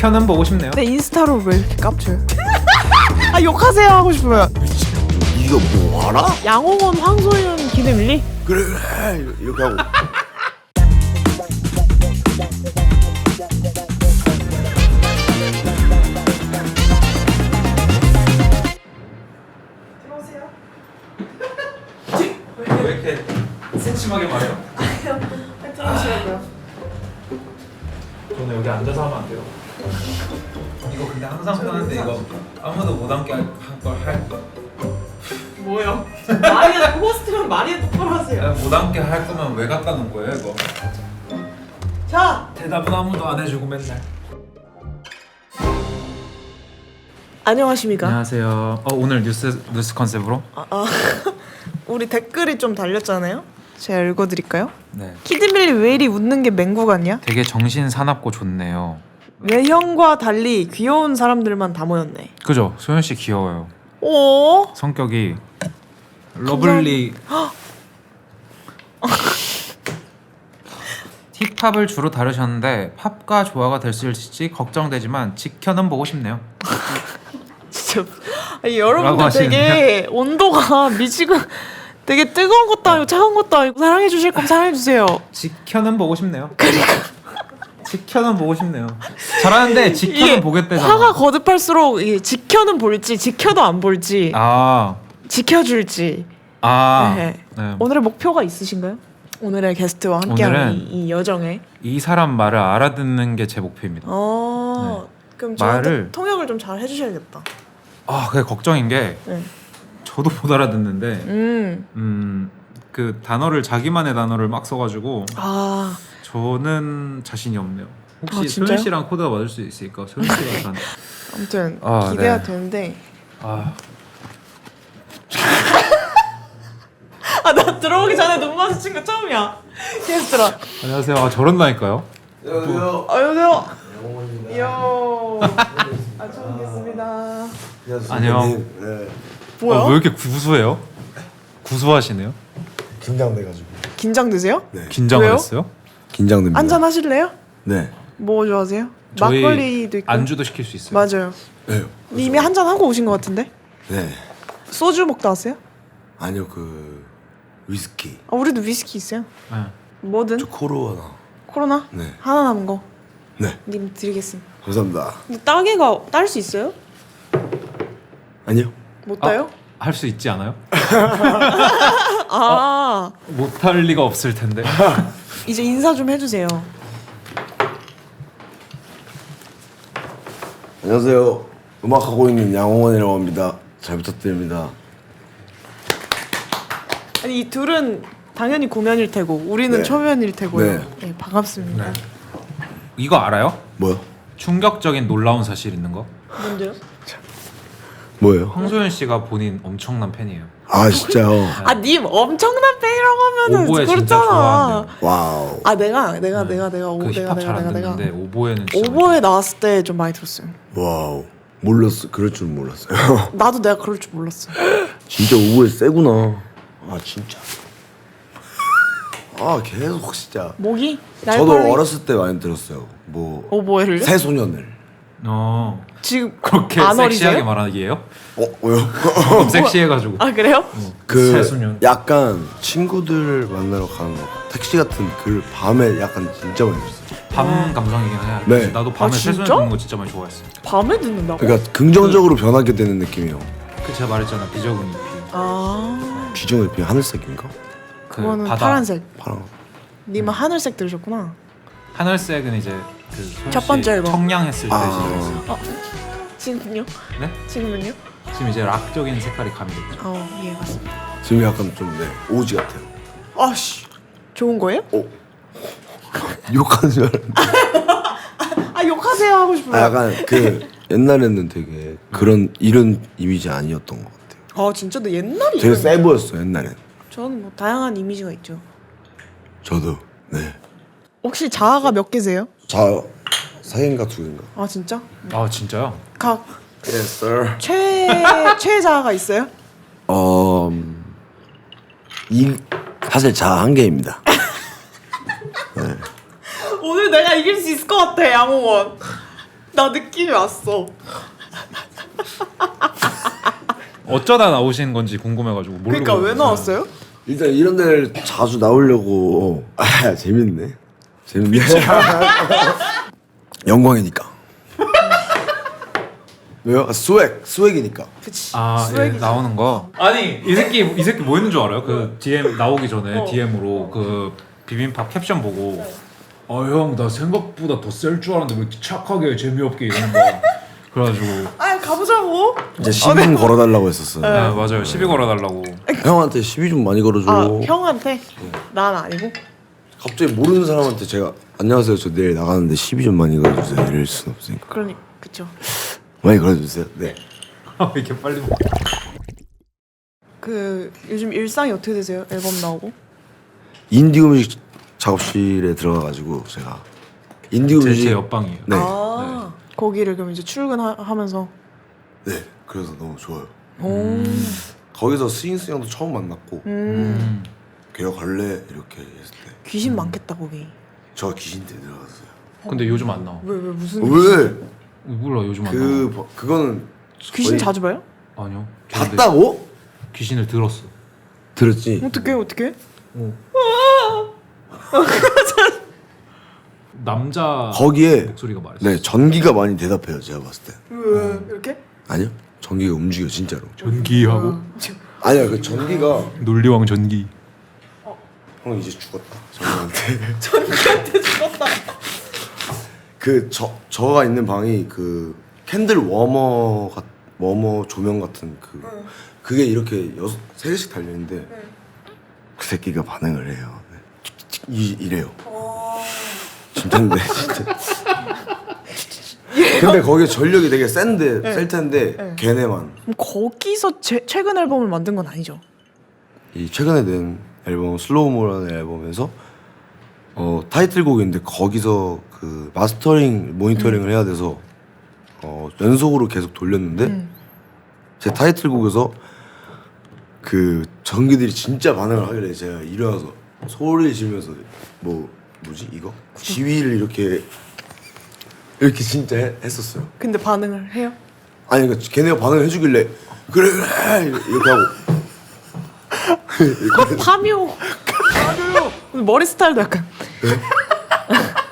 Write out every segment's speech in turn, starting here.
지켜는 보고 싶네요. 내 인스타로 왜 이렇게 깝쳐요? 아 욕하세요 하고 싶어요. 이거 뭐 알아? 양홍원, 황소윤, 기대밀리? 그래 이렇게 하고. 왜 이렇게 세심하게 말해요? 들어오시라고요. 저는 여기 앉아서 하면 안 돼요. 이거 근데 항상 편한데 이거 아무도 못 앉게 할 걸 뭐요? 말이야 호스트면 말이 똑바로 하세요. 못 앉게 할 거면 왜 갖다 놓은 거예요 이거? 자 대답은 아무도 안 해주고 맨날. 안녕하십니까? 안녕하세요. 오늘 뉴스 컨셉으로? 우리 댓글이 좀 달렸잖아요. 제가 읽어드릴까요? 네. 키드밀리 왜 이리 웃는 게 맹구 같냐? 되게 정신 사납고 좋네요. 외형과 달리 귀여운 사람들만 다 모였네. 그죠? 소연 씨 귀여워요. 오? 성격이 러블리. 힙합을 주로 다루셨는데 팝과 조화가 될 수 있을지 걱정되지만 지켜는 보고 싶네요. 진짜 아니, 여러분들 라고 되게 온도가 미치고 되게 뜨거운 것도 아니고 차가운 것도 아니고 사랑해 주실 거면 사랑해 주세요. 지켜는 보고 싶네요. 지켜는 보고 싶네요. 잘하는데 지켜는 보겠대잖아. 화가 거듭할수록 이게 지켜는 볼지 지켜도 안 볼지 지켜줄지. 네. 네. 오늘의 목표가 있으신가요? 오늘의 게스트와 함께하는 오늘은 이 여정에 이 사람 말을 알아듣는 게 제 목표입니다. 그럼 저한테 말을- 통역을 좀 잘 해주셔야겠다. 그게 걱정인 게 네. 저도 못 알아듣는데 그 단어를 자기만의 단어를 막 써가지고 저는 자신이 없네요. 혹시 진짜요? 소연 씨랑 코드가 맞을 수 있을까? 소연 씨가 단. 아무튼 네. 기대가 되는데 나 들어오기 전에 눈 마주친 거 처음이야. 게스트라. 안녕하세요. 저런다니까요. 안녕하세요. 안녕하세요. 요. 처음 뵙겠습니다. 안녕. 네. 뭐야? 왜 이렇게 구수해요? 구수하시네요. 긴장돼가지고. 긴장되세요? 네. 긴장을 왜요? 했어요? 긴장됩니다. 한잔 하실래요? 네. 뭐 좋아하세요? 저희 막걸리도 있고. 안주도 시킬 수 있어요. 맞아요. 네. 이미 한잔 하고 오신 것 같은데? 네. 소주 먹다 왔어요? 아니요 위스키. 우리도 위스키 있어요. 네. 뭐든. 저 코로나. 코로나? 네. 하나 남은 거. 네. 님 드리겠습니다. 감사합니다. 근데 따개가 딸 수 있어요? 아니요. 못 따요? 할 수 있지 않아요? 못할 리가 없을 텐데. 이제 인사 좀 해주세요. 안녕하세요. 음악하고 있는 양홍원이라고 합니다. 잘 부탁드립니다. 아니 이 둘은 당연히 고면일 테고 우리는 네. 초면일 테고요. 네. 네, 반갑습니다. 이거 알아요? 뭐요? 충격적인 놀라운 사실 있는 거? 뭔데요? 뭐예요? 황소연 씨가 본인 엄청난 팬이에요. 아 진짜요? 님 엄청난 팬이라고 하면은 오보에 진짜 그렇잖아. 좋아한대요. 와우. 내가 그 힙합 잘 안 듣는데 오보에는 진짜 오보에 나왔을 때 좀 많이 들었어요. 와우. 몰랐어. 그럴 줄 몰랐어요. 나도 내가 그럴 줄 몰랐어. 진짜 오보에 세구나. 아 진짜. 계속 진짜. 목이 저도 날벌이 어렸을 때 많이 들었어요. 뭐 오보에를요? 새소년을. 지금 그렇게 안 섹시하게 어리세요? 말하기예요? 왜요? 조금 섹시해가지고. 그래요? 그 새소년. 약간 친구들 만나러 가는 거 택시 같은 그 밤에 약간 진짜 많이 들었어요. 밤 감성이긴 해. 네. 나도 밤에 진짜? 새소년 듣는 거 진짜 많이 좋아했어. 밤에 듣는다고? 그러니까 긍정적으로 변하게 되는 느낌이에요. 그 제가 말했잖아 비적은 잎이. 비전을 비 하늘색인가? 그 그거는 바다. 파란색. 파랑. 님은 하늘색 들으셨구나. 하늘색은 이제 그 소연 첫 씨 번째 앨범. 청량했을 때 시절이었어요. 지금요? 네? 지금은요? 지금 이제 락적인 색깔이 가미됐죠. 예 맞습니다. 지금 약간 좀 오지 같아요. 아씨 좋은 거예요? 욕하는 줄 알았는데. 욕하세요 하고 싶어요. 약간 그 옛날에는 되게 그런 이런 이미지 아니었던 것 같아요. 진짜 너 옛날이 되게 세 보였어 옛날엔. 저는 뭐 다양한 이미지가 있죠. 저도. 네. 혹시 자아가 몇 개세요? 자 3개인가 2개인가? 진짜? 진짜요? 각 Yes sir. 최자아가 있어요? 사실 자 1개입니다. 오늘 내가 이길 수 있을 것 같아 양홍원. 나 느낌이 왔어. 어쩌다 나오신 건지 궁금해가지고 모르고. 그러니까 왜 나왔어요? 일단 이런 데를 자주 나오려고. 아 재밌네. 영광이니까. 왜요? 아, 스웩이니까. 그치. 아, 예, 스웩이지. 나오는 거. 아니 이 새끼 뭐 했는 줄 알아요? 그 DM 나오기 전에 DM으로 그 비빔밥 캡션 보고 형 나 생각보다 더 셀 줄 알았는데 왜 이렇게 착하게 재미없게 이러는 거야. 그래가지고 아 가보자고. 이제 시비 좀 걸어달라고 했었어요. 네, 맞아요. 시비 걸어달라고. 형한테 시비 좀 많이 걸어줘. 아 형한테? 난 아니고. 갑자기 모르는 사람한테 제가 안녕하세요 저 내일 나가는데 시비 좀 많이 걸어주세요 이럴 순 없으니까 그러니 그쵸. 많이 걸어주세요. 네. 왜 이렇게 빨리 먹어? 그 요즘 일상이 어떻게 되세요? 앨범 나오고? 인디 음식 작업실에 들어가가지고 제가 인디 음식 제 옆방이에요. 네. 아 거기를 그럼 이제 출근하면서. 네 그래서 너무 좋아요. 오. 거기서 스윙스 형도 처음 만났고 개혁할래 이렇게 했을 때 귀신 많겠다 거기. 저 귀신 때 들어갔어요. 근데 요즘 안 나와. 왜 무슨? 왜? 몰라 요즘 안 나와. 그거는 귀신 거의 자주 봐요? 아니요. 근데 봤다고? 귀신을 들었어. 들었지. 어떻게? 남자 거기에 목소리가 말했어. 네 전기가 많이 대답해요 제가 봤을 때. 왜 이렇게? 아니요 전기가 움직여 진짜로. 전기하고 아니야 그 전기가 논리왕 전기. 형 이제 죽었다 전기한테. 전기한테 죽었다. 저가 있는 방이 그 캔들 워머 조명 같은 그게 이렇게 3개씩 달려 있는데 그 새끼가 반응을 해요. 네. 이래요. 진짜인데 진짜. 근데 거기에 전력이 되게 셀 텐데 걔네만 그럼 거기서 최근 앨범을 만든 건 아니죠? 이 최근에 낸 앨범 슬로우모라는 앨범에서 타이틀곡인데 거기서 그 마스터링 모니터링을 해야 돼서 연속으로 계속 돌렸는데 제 타이틀곡에서 그 전기들이 진짜 반응을 하길래 제가 일어나서 소리를 지르면서 뭐지 이거 지휘를 이렇게 진짜 했었어요. 근데 반응을 해요? 아니 그러니까 걔네가 반응을 해주길래 그래 이렇게 하고 파묘. 머리 스타일도 약간.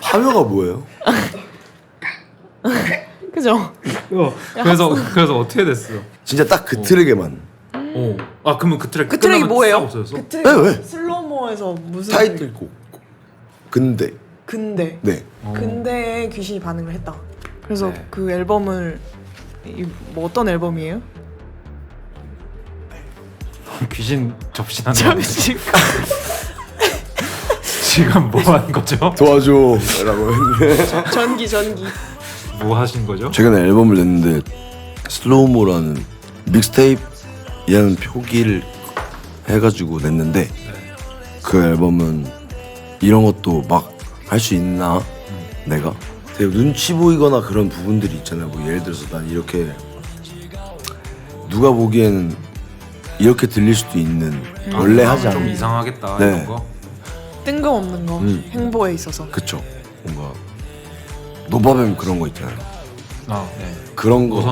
파묘가 뭐예요? 그죠? 그래서 어떻게 됐어? 진짜 딱 그 트랙에만 아 그러면 그 트랙 그 트랙이 끝나면 뭐예요? 싹 없어졌어? 그 트랙 왜? 슬로모에서 무슨 타이틀곡 근데 근데 네 근데에 귀신이 반응을 했다. 그래서 네. 그 앨범을 뭐 어떤 앨범이에요? 귀신 접신하는 거 잠시. 지금 뭐 하는 거죠? 도와줘라고 했는데 전기. 뭐 하신 거죠? 최근에 앨범을 냈는데 슬로우모라는 믹스테이프이라는 표기를 해가지고 냈는데 그 앨범은 이런 것도 막 할 수 있나 내가 되게 눈치 보이거나 그런 부분들이 있잖아요. 뭐 예를 들어서 난 이렇게 누가 보기에는 이렇게 들릴 수도 있는 원래 하지 좀 않는 이상하겠다 네. 이런 거. 뜬금없는 거 행보에 있어서. 그쵸 뭔가 노바뱀 그런 거 있잖아요. 아 네. 그런 거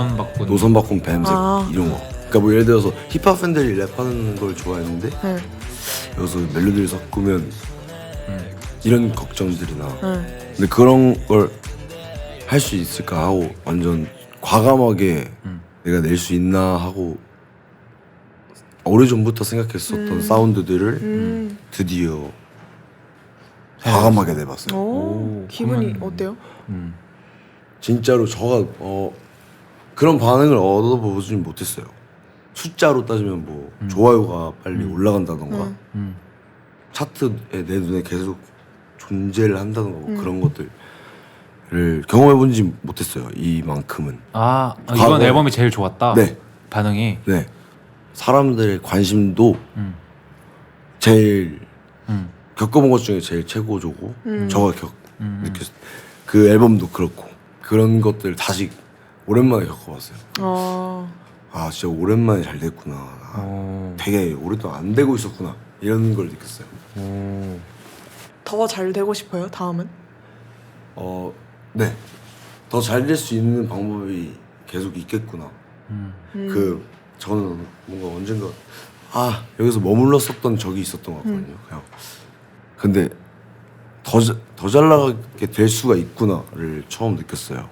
노선 바꾼 뱀색 아. 이런 거. 그러니까 뭐 예를 들어서 힙합 팬들이 랩하는 걸 좋아했는데 네. 여기서 멜로디를 섞으면 이런 걱정들이나 근데 그런 걸 할 수 있을까 하고 완전 과감하게 내가 낼 수 있나 하고 오래전부터 생각했었던 사운드들을 드디어 과감하게 내봤어요. 기분이 그러면- 어때요? 진짜로 저가 그런 반응을 얻어보진 못했어요. 숫자로 따지면 뭐 좋아요가 빨리 올라간다던가 차트에 내 눈에 계속 존재를 한다던가 뭐 그런 것들을 경험해본지 못했어요. 이만큼은. 이번 과거. 앨범이 제일 좋았다. 네. 반응이. 네. 사람들의 관심도 제일 겪어본 것 중에 제일 최고조고 저가 느꼈을 그 앨범도 그렇고 그런 것들 다시 오랜만에 겪어봤어요. 아 진짜 오랜만에 잘 됐구나. 되게 오랫동안 안 되고 있었구나 이런 걸 느꼈어요. 더 잘 되고 싶어요? 다음은? 네. 더 잘 될 수 있는 방법이 계속 있겠구나. 그 저는 뭔가 언젠가 여기서 머물렀었던 적이 있었던 것 같거든요. 그냥 근데 더 잘 나가게 될 수가 있구나를 처음 느꼈어요.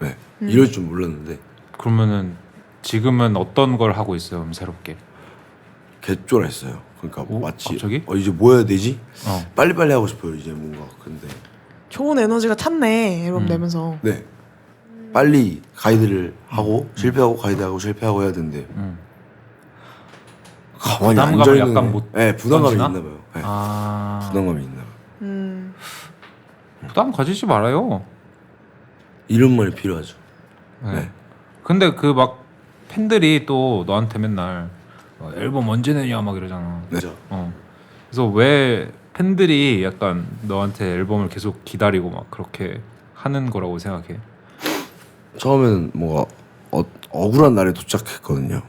네, 이럴 줄 몰랐는데. 그러면은 지금은 어떤 걸 하고 있어요? 그럼 새롭게? 개쫄했어요. 그러니까 마치 갑자기? 이제 뭐 해야 되지? 어. 빨리빨리 하고 싶어요. 이제 뭔가. 근데 좋은 에너지가 찼네 앨범 내면서. 네, 빨리 가이드를 하고 실패하고 가이드하고 실패하고 해야 되는데 가만히 부담감을 앉아있는 약간 못 네, 부담감이 던지나? 있나 봐요. 네, 아, 부담감이 있나 봐요. 부담 가지지 말아요. 이런 말이 필요하죠. 네. 네. 근데 그 막 팬들이 또 너한테 맨날 앨범 언제 내냐 막 이러잖아. 네. 그래서 왜 팬들이 약간 너한테 앨범을 계속 기다리고 막 그렇게 하는 거라고 생각해? 처음에는 뭔가 억울한 날에 도착했거든요.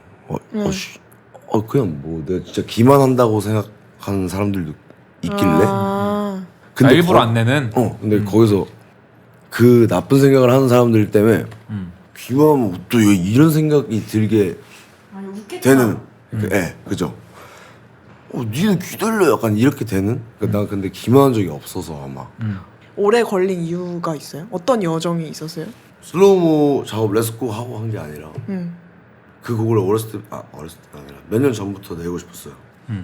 그냥 뭐 내가 진짜 기만한다고 생각하는 사람들도 있길래. 근데 일부러 안 내는? 근데 거기서 그 나쁜 생각을 하는 사람들 때문에 기만하면 또 이런 생각이 들게 되는. 그죠. 니는 기다려 약간 이렇게 되는. 그러니까 난 근데 기만한 적이 없어서 아마. 오래 걸린 이유가 있어요? 어떤 여정이 있었어요? 슬로우모 작업 렛츠고 하고 한 게 아니라 그 곡을 어렸을 때 아니라 몇 년 전부터 내고 싶었어요.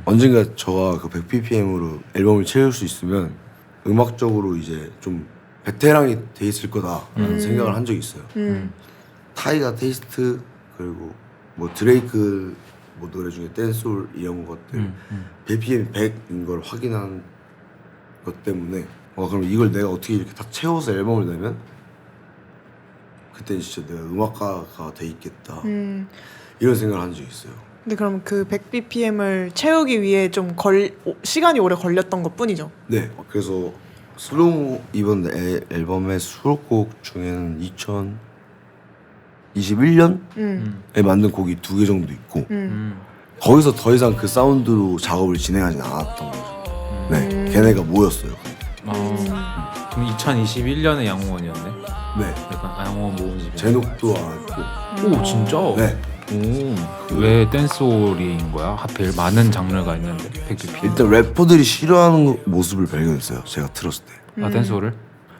언젠가 저가 그 100ppm으로 앨범을 채울 수 있으면 음악적으로 이제 좀 베테랑이 돼 있을 거다라는 생각을 한 적이 있어요. 타이가 테이스트 그리고 뭐 드레이크 뭐 노래 중에 댄스홀 이런 것들 BPM 100인 걸 확인한 것 때문에 그럼 이걸 내가 어떻게 이렇게 다 채워서 앨범을 내면 그때 진짜 내가 음악가가 돼 있겠다 이런 생각을 한 적이 있어요. 근데 그럼 그 100bpm을 채우기 위해 좀 시간이 오래 걸렸던 것 뿐이죠? 네, 그래서 슬로우 이번 앨범의 수록곡 중에는 2021년에 만든 곡이 2개 정도 있고 거기서 더 이상 그 사운드로 작업을 진행하진 않았던 거죠. 네, 걔네가 모였어요. 그럼 2021년에 양호원이었네? 네, 약간 양호원 모음집. 제녹도 안 했고. 오 진짜? 네, 왜 댄스홀인 거야? 하필 많은 장르가 있는데 100bpm. 일단 래퍼들이 싫어하는 모습을 발견했어요. 제가 들었을 때. 아 댄스홀을?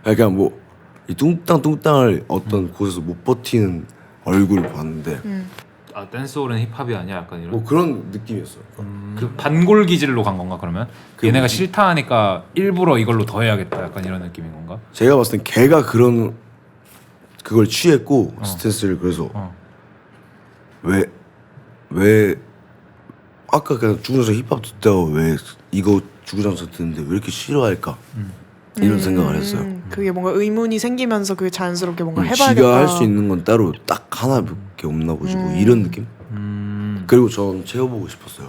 그냥 뭐 이 뚱땅뚱땅을 어떤 곳에서 못 버티는 얼굴을 봤는데 아 댄스홀은 힙합이 아니야 약간 이런. 뭐 그런 느낌이었어요. 그 반골 기질로 간 건가 그러면? 얘네가 싫다 하니까 일부러 이걸로 더 해야겠다 약간 이런 느낌인 건가? 제가 봤을 땐 걔가 그걸 취했고 스탠스를. 그래서 왜 아까 그냥 주구장창 힙합 듣다가 왜 이거 주구장창 듣는데 왜 이렇게 싫어할까 이런 생각을 했어요. 그게 뭔가 의문이 생기면서 그게 자연스럽게 뭔가 해봐야겠다. 지가 할 수 있는 건 따로 딱 하나밖에 없나 보지 뭐 이런 느낌. 그리고 전 채워보고 싶었어요.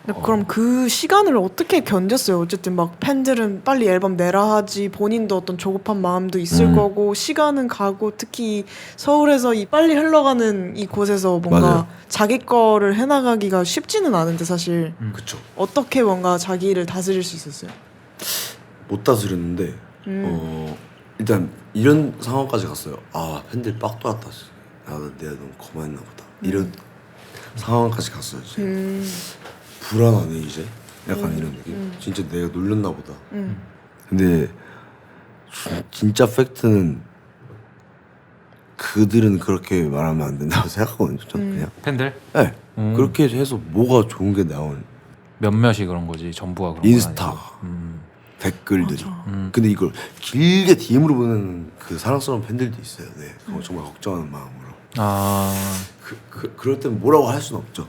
근데 그럼 그 시간을 어떻게 견뎠어요? 어쨌든 막 팬들은 빨리 앨범 내라 하지, 본인도 어떤 조급한 마음도 있을 거고, 시간은 가고, 특히 서울에서 이 빨리 흘러가는 이 곳에서 뭔가 맞아요. 자기 거를 해나가기가 쉽지는 않은데 사실 그쵸. 어떻게 뭔가 자기를 다스릴 수 있었어요? 못 다스렸는데 일단 이런 상황까지 갔어요. 팬들 빡 돌았다. 내가 너무 거만했나 보다. 이런 상황까지 갔어요. 불안하네 이제. 약간 이런 느낌. 진짜 내가 놀렸나 보다. 근데 진짜 팩트는 그들은 그렇게 말하면 안 된다고 생각하거든요. 저는 그냥. 팬들? 네. 그렇게 해서 뭐가 좋은 게 나온. 몇몇이 그런 거지 전부가 그런 인스타 건 아니고. 댓글들이. 근데 이걸 길게 DM으로 보는 그 사랑스러운 팬들도 있어요. 네. 그거 정말 걱정하는 마음으로. 그럴 땐 뭐라고 할 수는 없죠.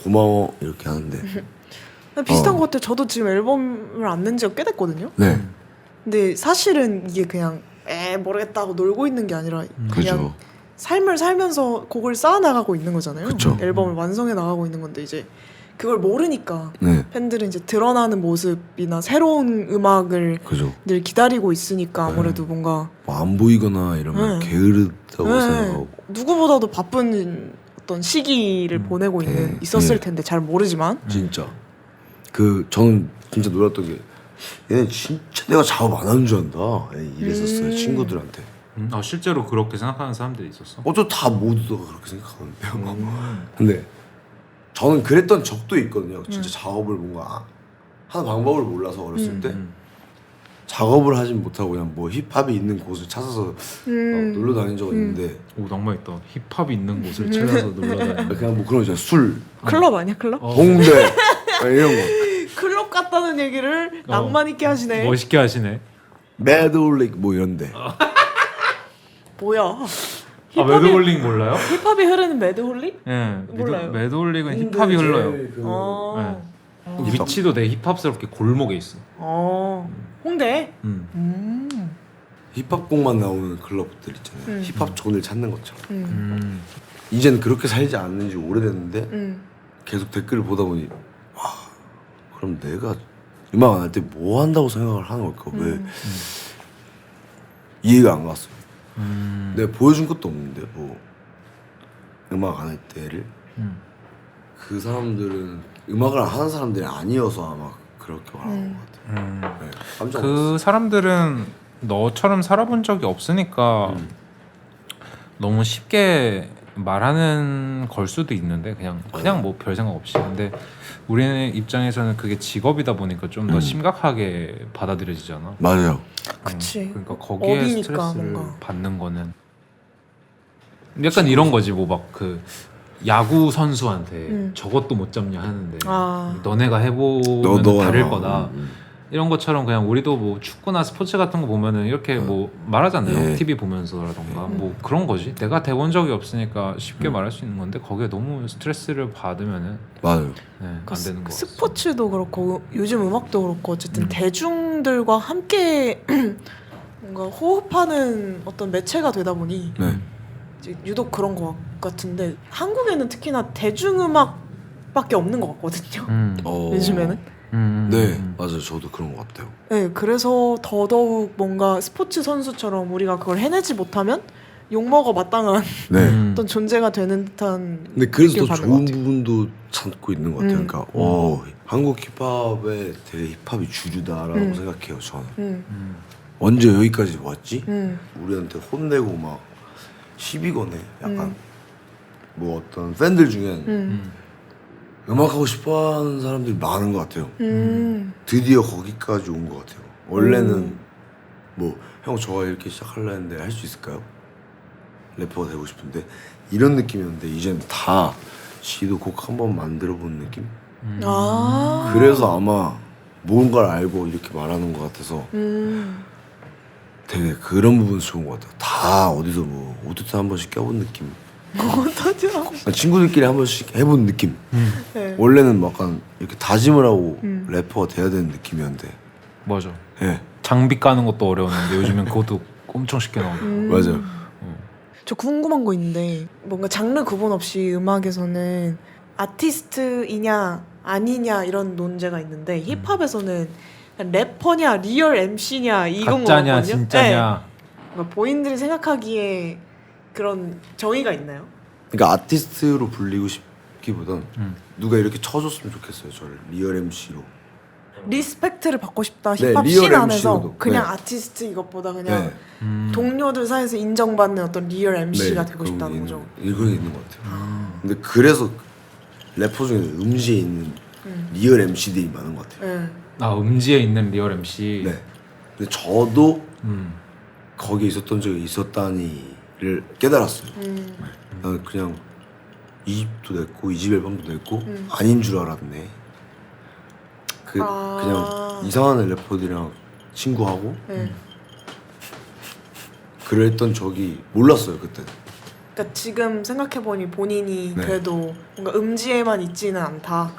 고마워 이렇게 하는데. 비슷한 것 같아요. 저도 지금 앨범을 안 낸 지가 꽤 됐거든요. 네. 근데 사실은 이게 그냥 모르겠다 하고 놀고 있는 게 아니라 그냥 그죠. 삶을 살면서 곡을 쌓아나가고 있는 거잖아요. 그쵸. 앨범을 완성해 나가고 있는 건데 이제 그걸 모르니까 네. 팬들은 이제 드러나는 모습이나 새로운 음악을 그죠. 늘 기다리고 있으니까 아무래도 뭔가 뭐 안 보이거나 이러면 게으르다고 생각하고. 누구보다도 바쁜 어떤 시기를 보내고 있었을 텐데 잘 모르지만 진짜 저는 진짜 놀랐던 게 얘네 진짜 내가 작업 안 하는 줄 안다. 이랬었어요 친구들한테. 실제로 그렇게 생각하는 사람들이 있었어? 다 모두가 그렇게 생각하는데요. 근데 저는 그랬던 적도 있거든요. 진짜 작업을 뭔가 하는 방법을 몰라서 어렸을 때 작업을 하진 못하고 그냥 뭐 힙합이 있는 곳을 찾아서 놀러 다닌 적은 있는데 오 낭만 있다. 힙합이 있는 곳을 찾아서 놀러 다니는. 그냥 뭐 그런 거 있잖아요. 술, 클럽 아니야 클럽? 공대 이런 거. 클럽 갔다는 얘기를 낭만 있게 하시네. 멋있게 하시네. 매드올릭 뭐 이런데. 뭐야? 매드홀릭 몰라요? 힙합이 흐르는 매드홀릭? 예. 몰라요. 매드홀릭은 힙합이 흘러요. 어. 위치도 되게 힙합스럽게 골목에 있어. 홍대. 힙합곡만 나오는 클럽들 있잖아요. 힙합 존을 찾는 것처럼. 음. 이제는 그렇게 살지 않는 지 오래됐는데 계속 댓글을 보다 보니 와 그럼 내가 음악 안 할 때 뭐 한다고 생각을 하는 걸까? 왜 이해가 안 갔어요. 내가 보여준 것도 없는데 뭐 음악 안 할 때를 그 사람들은 음악을 안 하는 사람들이 아니어서 아마 그렇게 말하는 것 같아요. 네, 깜짝 놀랐어요. 그 사람들은 너처럼 살아본 적이 없으니까 너무 쉽게 말하는 걸 수도 있는데 그냥 뭐 별 생각 없이. 근데 우리는 입장에서는 그게 직업이다 보니까 좀 더 심각하게 받아들여지잖아. 맞아요. 그치. 그러니까 거기에 업이니까 스트레스를 뭔가. 받는 거는 약간 이런 거지. 뭐 막 그 야구 선수한테 저것도 못 잡냐 하는데 너네가 해보면 다를 거다. 이런 것처럼 그냥 우리도 뭐 축구나 스포츠 같은 거 보면은 이렇게 뭐 말하잖아요. TV 보면서라던가 뭐 그런 거지. 내가 돼본 적이 없으니까 쉽게 말할 수 있는 건데 거기에 너무 스트레스를 받으면은 맞아요. 안 되는 거. 스포츠도 그렇고 요즘 음악도 그렇고 어쨌든 대중들과 함께 뭔가 호흡하는 어떤 매체가 되다 보니 네. 이제 유독 그런 것 같은데 한국에는 특히나 대중음악밖에 없는 것 같거든요. 요즘에는. 네, 맞아요. 저도 그런 것 같아요. 네, 그래서 더더욱 뭔가 스포츠 선수처럼 우리가 그걸 해내지 못하면 욕먹어 마땅한 네. 어떤 존재가 되는 듯한. 근데 그래서 더 느낌을 받는 좋은 것 같아요. 부분도 찾고 있는 것 같아요. 그러니까 한국 힙합에 되게 힙합이 주류다라고 생각해요. 저는 언제 여기까지 왔지? 우리한테 혼내고 막 시비 거네. 약간 뭐 어떤 팬들 중엔 음악하고 싶어하는 사람들이 많은 것 같아요. 드디어 거기까지 온 것 같아요. 원래는 뭐 형 저가 이렇게 시작하려 했는데 할 수 있을까요? 래퍼가 되고 싶은데 이런 느낌이었는데 이제는 다 지도 곡 한번 만들어 본 느낌? 그래서 아마 뭔가를 알고 이렇게 말하는 것 같아서 되게 그런 부분에서 좋은 것 같아요. 다 어디서 뭐 오토튠 한 번씩 껴본 느낌. 어떠죠? 친구들끼리 한 번씩 해본 느낌. 네. 원래는 막 약간 이렇게 다짐을 하고 래퍼가 돼야 되는 느낌이었는데. 맞아. 예, 장비 까는 것도 어려웠는데 요즘엔 그것도 엄청 쉽게 나오고. 맞아요. 저 궁금한 거 있는데 뭔가 장르 구분 없이 음악에서는 아티스트이냐 아니냐 이런 논제가 있는데 힙합에서는 래퍼냐 리얼 MC냐 이건 가짜냐 거거든요. 진짜냐. 네. 그러니까 본인들이 생각하기에 그런 정의가 있나요? 그러니까 아티스트로 불리고 싶기보단 누가 이렇게 쳐줬으면 좋겠어요. 저를 리얼 MC로. 리스펙트를 받고 싶다 네, 힙합 리얼 씬 안에서 MC로도. 그냥 네. 아티스트 이것보다 그냥 네. 동료들 사이에서 인정받는 어떤 리얼 MC가 네, 되고 싶다는 그런 거죠. 게 그게 있는 것 같아요. 근데 그래서 래퍼 중에 음지에 있는 리얼 MC들이 많은 것 같아요. 네. 음지에 있는 리얼 MC. 네. 근데 저도 거기에 있었던 적이 있었다니를 깨달았어요. 나는 그냥 2집도 냈고 2집 앨범도 냈고 아닌 줄 알았네. 그냥 이상한 래퍼들이랑 친구하고 네. 그랬던 적이 몰랐어요 그때. 그러니까 지금 생각해보니 본인이 네. 그래도 뭔가 음지에만 있지는 않다.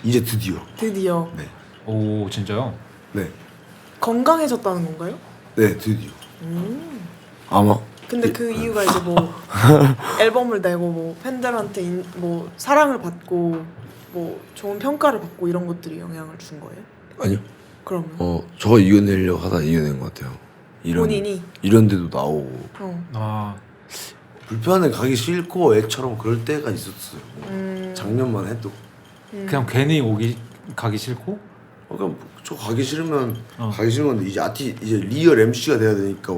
이제 드디어. 드디어 네. 오 진짜요? 네. 건강해졌다는 건가요? 네 드디어. 아마. 근데 그 이유가 이제 뭐 앨범을 내고 뭐 팬들한테 뭐 사랑을 받고 뭐 좋은 평가를 받고 이런 것들이 영향을 준 거예요? 아니요. 그러면 저가 이겨내려고 하다 이겨낸 것 같아요. 본인이? 이런 데도 나오고 아 불편해 가기 싫고 애처럼 그럴 때가 있었어요. 작년만 해도. 그냥 괜히 가기 싫고. 그럼 저 가기 싫으면 가기 싫은 건데 이제 리얼 MC가 돼야 되니까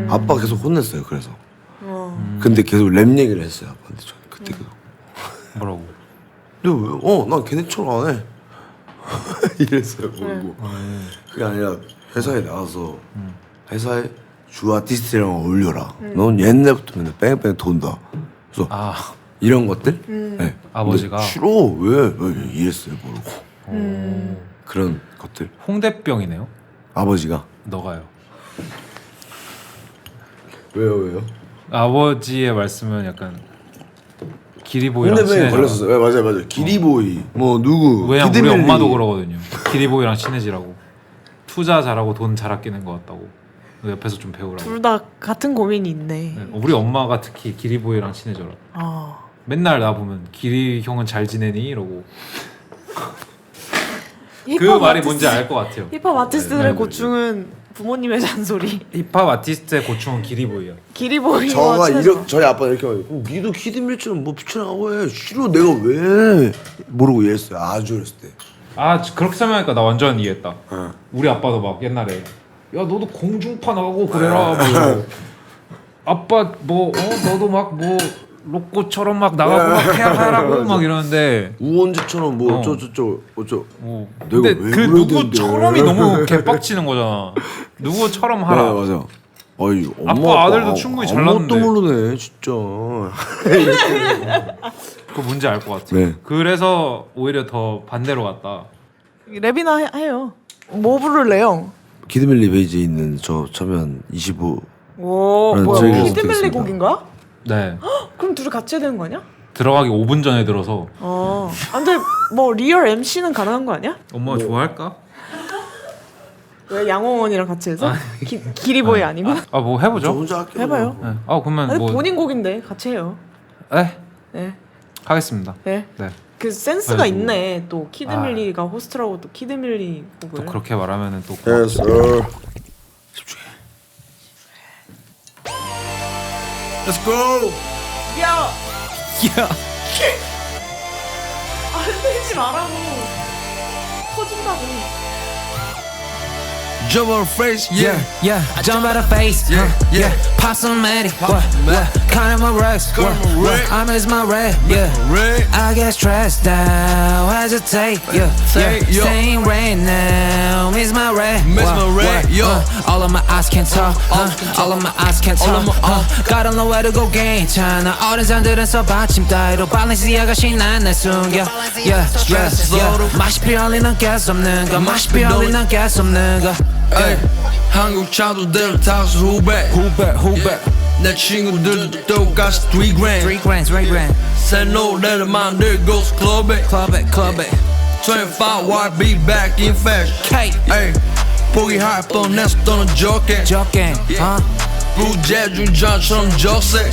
아빠 계속 혼냈어요. 그래서 근데 계속 랩 얘기를 했어요 아빠한테. 저는 그때 계속 뭐라고? 근데 왜? 난 걔네처럼 안 해. 이랬어요. 모르고 그게 아니라 회사에 나가서 회사에 주 아티스트랑 어울려라. 넌 옛날부터 맨날 뺑뺑 돈다. 그래서 이런 것들 네. 아버지가? 근데 싫어. 왜 이랬어요. 모르고 그런 것들. 홍대병이네요. 아버지가 너가요. 왜요? 아버지의 말씀은 약간 기리보이랑 홍대병에 친해져. 걸렸었어요. 네, 맞아요. 기리보이 뭐 누구 왜냐면 우리 키드밀리. 엄마도 그러거든요. 기리보이랑 친해지라고. 투자 잘하고 돈 잘 아끼는 것 같다고. 옆에서 좀 배우라고. 둘 다 같은 고민이 있네. 네, 우리 엄마가 특히 기리보이랑 친해져라. 맨날 나 보면 기리 형은 잘 지내니? 이러고. 그 말이 뭔지 알 것 같아요. 힙합 아티스트들의 네. 고충은 부모님의 잔소리. 힙합 아티스트의 고충은 기리보이야. 기리보이와 저가 친해져. 저희 아빠는 이렇게 말해요. 니도 키드밀처럼 뭐 비춰나가고 해. 싫어. 내가 왜 모르고 이랬어요. 아주 어렸을 때. 그렇게 설명하니까 나 완전 이해했다. 우리 아빠도 막 옛날에 야 너도 공중파 나가고 그래라. 뭐. 아빠 너도 막 뭐 로꼬처럼 막 나가고 막 해라고 막 이러는데 우원재처럼 뭐 어쩌 근데 내가 왜 그 그래야 누구처럼이 되는데. 너무 개빡치는 거잖아. 누구처럼 하라. 네, 맞아. 어이, 아빠 아들도 충분히 잘났는데. 아무것도 모르네 진짜. 그거 뭔지 알 것 같아. 네. 그래서 오히려 더 반대로 갔다. 랩이나 해요. 뭐 부를래요? 키드밀리 베이지에 있는 저 처면 25. 오, 라는 뭐야? 트랙을 키드밀리 선택했습니다. 곡인가? 네. 그럼 둘이 같이 해야 되는 거 아니야? 들어가기 5분 전에 들어서 근데 뭐 리얼 MC는 가능한 거 아니야? 엄마가 좋아할까? 왜 양홍원이랑 같이 해서? 기리보이 아니고? 뭐 저 해보죠. 혼자 할게요. 해봐요. 네. 그러면 아니, 뭐 본인 곡인데 같이 해요. 네 네, 하겠습니다. 네. 네. 그 센스가 아이고. 있네. 또 키드밀리가 호스트라고 또 키드밀리 또 곡을. 그렇게 말하면은 또 Yes, sir. 집중해. Let's go. 야, 야. 안 되지 말라고. 터진다고. Jump on face, Yeah, yeah, jump out of face, yeah, pop some Maddie, what, kind of my racks, what, I miss my rap, yeah, I get stressed out, hesitate, yeah, saying right now, miss my rap, all of my eyes can talk, all of my eyes can talk, gotta know where to go, 괜찮아, 어린 사람들은 써받침 따위로 발렌시아가 신난 날 숨겨, yeah, 맛이 피어올리는 게 없는 거, 맛이 피어올리는 게 없는 거. 에이, 한국 차도대로 타서 후배 내 친구들도 똑같이 3 grand 새 노래를 만들고 클럽에 25 white be back in fashion K 에이, 포기할 뻔했어 또는 적게 부재중 전처럼 적세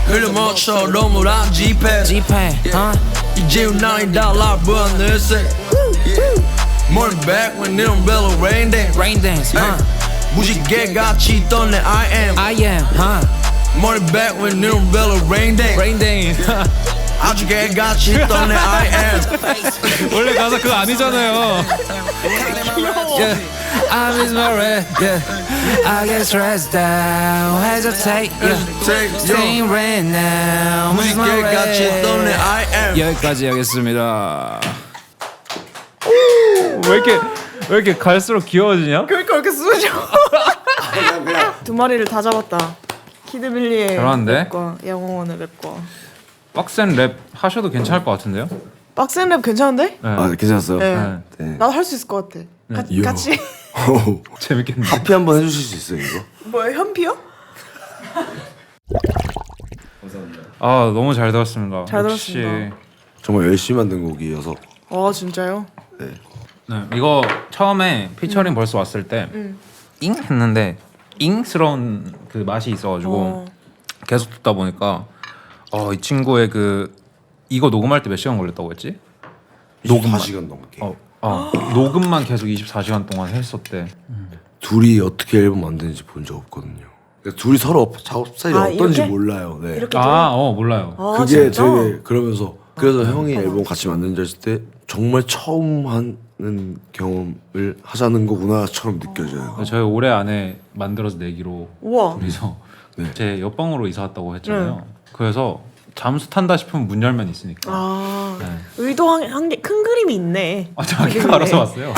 흘려머처럼 노란 지폐 이제 나이 달라 보았는데 Morning back when they don't bellow rain dance 무지개같이 있던 내 I am Morning back when they don't bellow rain dance 아주 개같이 있던 내 I am 원래 가사 그거 아니잖아요. Yeah, I miss my rap, yeah. I get stressed out, hesitate, yeah. Saying right now, miss my 무지개같이 있던 내 rap. I am 여기까지 하겠습니다. 왜 이렇게 갈수록 귀여워지냐? 그러니까 왜 이렇게 쓰죠? 두 마리를 다 잡았다. 키드밀리의 잘하는데? 랩과 양홍원의 랩과. 빡센 랩 하셔도 괜찮을 것 같은데요? 빡센 랩 괜찮은데? 네. 아, 괜찮았어요? 네. 네. 나도 할 수 있을 것 같아. 이야. 같이. 재밌겠네. 하피 한번 해주실 수 있어요 이거? 뭐야, 현피요? 너무 잘 들었습니다. 잘 역시. 들었습니다. 정말 열심히 만든 곡이어서. 진짜요? 네, 이거 처음에 피처링 벌써 왔을 때 잉 했는데 잉스러운 그 맛이 있어가지고 계속 듣다 보니까 이 친구의 이거 녹음할 때 몇 시간 걸렸다고 했지? 24시간 넘게. 녹음만 계속 24시간 동안 했었대. 둘이 어떻게 앨범 만드는지 본 적 없거든요. 그러니까 둘이 서로 작업 스타일이 어떤지 이렇게? 몰라요. 네. 이렇게 몰라요. 그게 진짜? 되게 그러면서 그래서 형이 앨범 같이 만든다 했을 때 정말 처음 하는 경험을 하자는 거구나처럼 느껴져요. 저희 올해 안에 만들어서 내기로 우와. 둘이서 네. 제 옆방으로 이사 왔다고 했잖아요. 그래서 잠수 탄다 싶으면 문 열면 있으니까. 아 네. 의도한 게 큰 그림이 있네. 자기가 알아서 왔어요.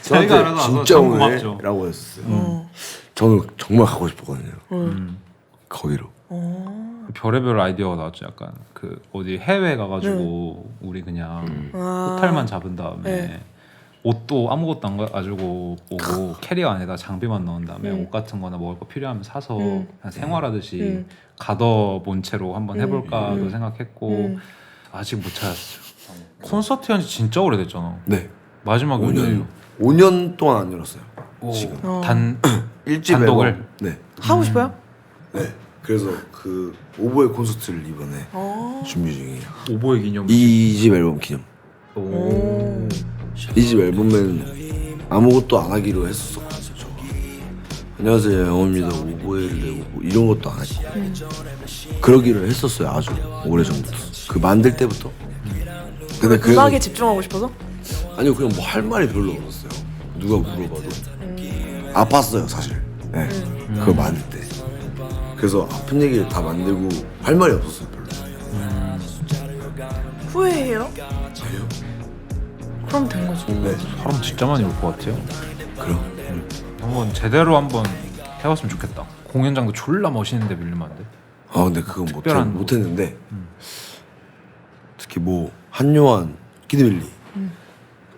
자기가 알아서 와서 진짜 참 고맙죠. 오네라고 했어요. 어. 저는 정말 가고 싶었거든요. 음. 거기로. 별의별 아이디어가 나왔죠. 약간 그 어디 해외 가가지고 우리 그냥 아. 호텔만 잡은 다음에 네. 옷도 아무것도 안 가지고 오고 캐리어 안에다 장비만 넣은 다음에 옷 같은 거나 먹을 거 필요하면 사서 그냥 생활하듯이 가둬본 채로 한번 해볼까도 생각했고 아직 못 찾았어요. 콘서트 한지 진짜 오래됐잖아. 네. 마지막에 5년. 5년 동안 안 열었어요. 지금. 단 1집 단독을? 앨범. 네. 하고 싶어요? 네. 그래서 그 오보의 콘서트를 이번에 준비 중이에요. 오보의 기념. 2집 앨범 기념. 오. 2집 앨범에는 아무것도 안 하기로 했었거든요. 저가. 안녕하세요 영호입니다. 오보에를 내고 뭐 이런 것도 안 하고 그러기를 했었어요. 아주 오래 전부터. 그 만들 때부터. 근데 그래서 음악에 집중하고 싶어서? 아니요 그냥 뭐 할 말이 별로 없었어요. 누가 물어봐도 아팠어요 사실. 네. 그거 만들 때. 그래서 아픈 얘기를 다 만들고 할 말이 없었어요 별로. 후회해요? 아니요. 그럼 된 거죠. 네. 사람 진짜 많이 올 것 같아요. 그럼. 한번 제대로 한번 해봤으면 좋겠다. 공연장도 졸라 멋있는데 밀리면 안 돼? 아 근데 그건 특별한 거. 못했는데 특히 뭐 한요한, 키드밀리,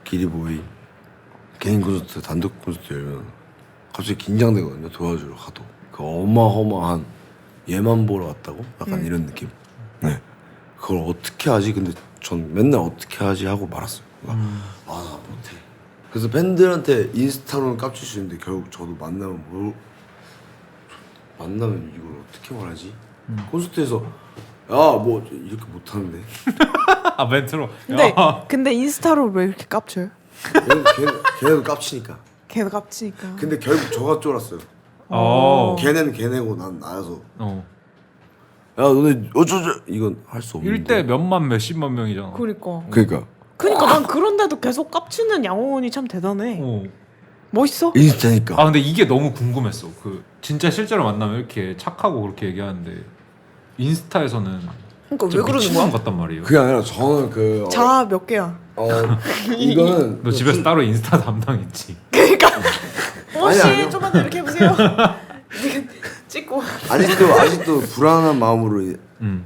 기리보이 개인 콘서트, 단독 콘서트 열면 갑자기 긴장되거든요. 도와주러 가도 그 어마어마한 얘만 보러 왔다고? 약간 이런 느낌. 네. 그걸 어떻게 하지? 근데 전 맨날 어떻게 하지 하고 말았어요. 아 나 못해. 그래서 팬들한테 인스타로는 깝칠 수 있는데 결국 저도 만나면 만나면 이걸 어떻게 말하지? 콘서트에서 야 뭐 이렇게 못하는데 아 멘트로. 근데 인스타로 왜 이렇게 깝쳐요? 걔네도 깝치니까. 걔도 깝치니까. 근데 결국 저가 쫄았어요. 걔네는 걔네고 난 나여서 야 너네 어쩌죠 이건 할 수 없는데 1대 몇만 몇십만 명이잖아. 그러니까 그러니까 난 그런데도 계속 깝치는 양홍원이 참 대단해. 어. 멋있어? 인스타니까. 아 근데 이게 너무 궁금했어. 그 진짜 실제로 만나면 이렇게 착하고 그렇게 얘기하는데 인스타에서는 그러니까 왜 진짜 그러는 미친놈 거야? 같단 말이에요. 그게 아니라 저는 그 자 몇 개야? 이거는 너 집에서 따로 인스타 담당 있지? 그러니까 아니, 아니요. 혹시 좀만 더 이렇게 해보세요. 찍고. 아직도 불안한 마음으로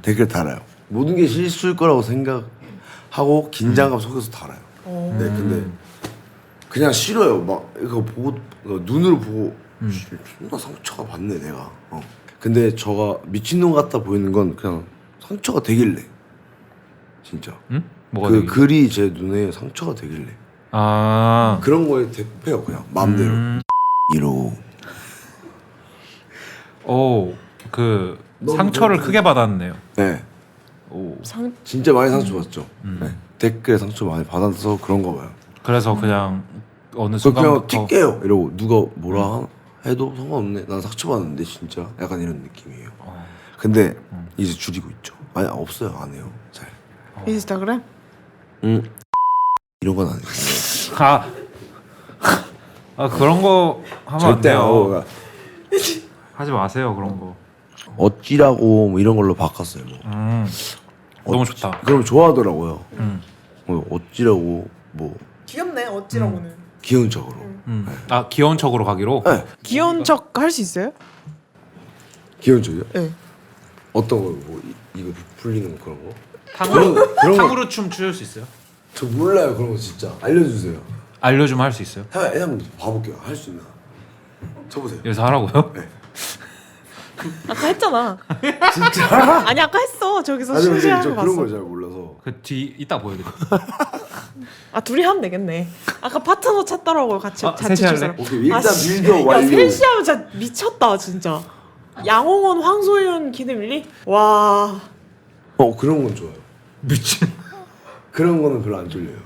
댓글 달아요. 모든 게 실수일 거라고 생각하고 긴장감 속에서 달아요. 네, 근데 그냥 싫어요. 막 이거 보고 눈으로 보고 존나 상처가 받네 내가. 근데 저가 미친놈 같다 보이는 건 그냥 상처가 되길래 진짜. 응? 뭐가 그 되게? 글이 제 눈에 상처가 되길래 아. 그런 거에 대표해요 그냥 마음대로. 이로 그 너무 상처를 너무 크게 받았네요. 네. 오. 진짜 많이 상처받았죠. 네. 댓글에 상처 많이 받아서 그런가 봐요. 그래서 그냥 어느 그래서 그냥 순간부터 뛸게요 이러고 누가 뭐라 해도 상관없네. 난 상처받았는데 진짜 약간 이런 느낌이에요. 근데 이제 줄이고 있죠. 아니 없어요 안 해요 잘. 인스타그램? 이런 건 안 해요. 아 그런 거 하면 안 절대 안 돼요. 하고 하지 마세요 그런 거. 어찌라고 뭐 이런 걸로 바꿨어요. 뭐. 너무 좋다. 그럼 좋아하더라고요. 뭐 어찌라고 뭐 귀엽네 어찌라고는. 귀여운 척으로. 아 귀여운 척으로 가기로. 네. 귀여운 척 할 수 있어요? 귀여운 척이요? 네. 어떤 거? 뭐 이거 풀리는 거 그런 거? 탕후루 탕후루 춤 추실 수 있어요? 저 몰라요 그런 거 진짜. 알려주세요. 알려주면 할 수 있어요? 한번 봐볼게요. 할 수 있나? 쳐보세요. 여기서 하라고요? 아까 했잖아. 진짜? 아니 아까 했어. 저기서 아니 근데 실시간 저 거 그런 봤어. 걸 잘 몰라서. 그 뒤 이따 보여드릴게요. 아 둘이 하면 되겠네. 아까 파트너 찾더라고요. 같이 셋이 할래? 사람. 오케이 일단 씨. 빌더 야 완료. 셋이 하면 진짜 미쳤다 진짜. 양홍원, 황소윤, 기대밀리? 와. 그런 건 좋아요. 미친. 그런 거는 별로 안 졸려요.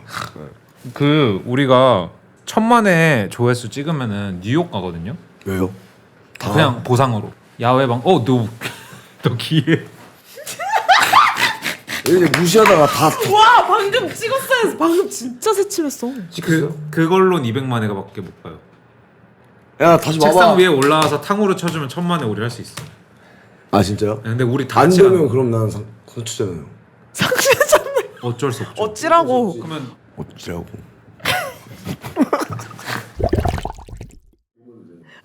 그 우리가 1000만의 조회수 찍으면은 뉴욕 가거든요. 왜요? 그냥 보상으로 야외방. 너 기회. 이제 무시하다가 다 와 방금 찍었어요. 방금 진짜 새침했어. 그걸로는 200만 회가밖에 못 봐요. 야 다시 책상 봐봐. 위에 올라와서 탕후루 쳐주면 1000만 회 우리 할 수 있어. 아 진짜요? 근데 우리 다 안 같이 되면 하는 그럼 나는 선수잖아요. 상세잖아. 어쩔 수 없죠. 어찌라고. 그러면 어찌라고?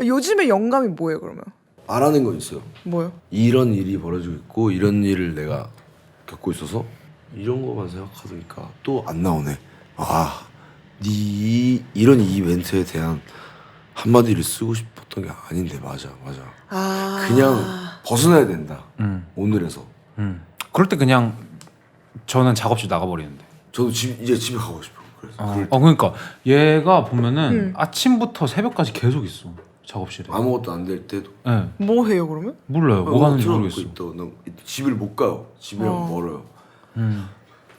요즘에 영감이 뭐예요 그러면? 알아낸 건 있어요. 뭐요? 이런 일이 벌어지고 있고 이런 일을 내가 겪고 있어서 이런 거만 생각하니까 또 안 나오네. 아, 이런 이벤트에 대한 한마디를 쓰고 싶었던 게 아닌데 맞아. 아 그냥 벗어나야 된다. 오늘에서. 그럴 때 그냥 저는 작업실 나가버리는데. 저도 이제 집에 가고 싶어. 그래서 그러니까 얘가 보면은 아침부터 새벽까지 계속 있어 작업실에. 아무것도 안 될 때도. 네. 뭐 해요 그러면? 몰라요. 뭐 하는지 모르겠어. 있다. 나 집을 못 가요. 집이랑 멀어요.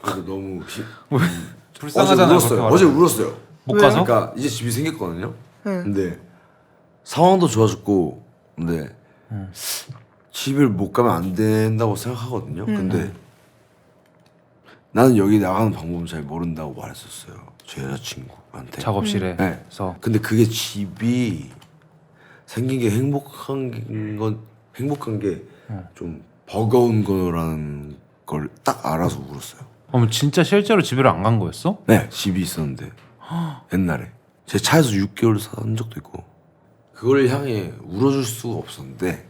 그래서 너무 불쌍하잖아요. 어제 울었어요. 어제 울었어요. 못 가서? 그러니까 이제 집이 생겼거든요. 네. 근데 상황도 좋아졌고 근데 집을 못 가면 안 된다고 생각하거든요. 근데 나는 여기 나가는 방법은 잘 모른다고 말했었어요. 제 여자친구한테. 작업실에. 네. 그래서 근데 그게 집이 생긴 게 행복한 게 좀 버거운 거라는 걸 딱 알아서 울었어요. 그럼 진짜 실제로 집에를 안 간 거였어? 네, 집이 있었는데 옛날에 제 차에서 6개월 산 적도 있고 그걸 향해 울어줄 수가 없었는데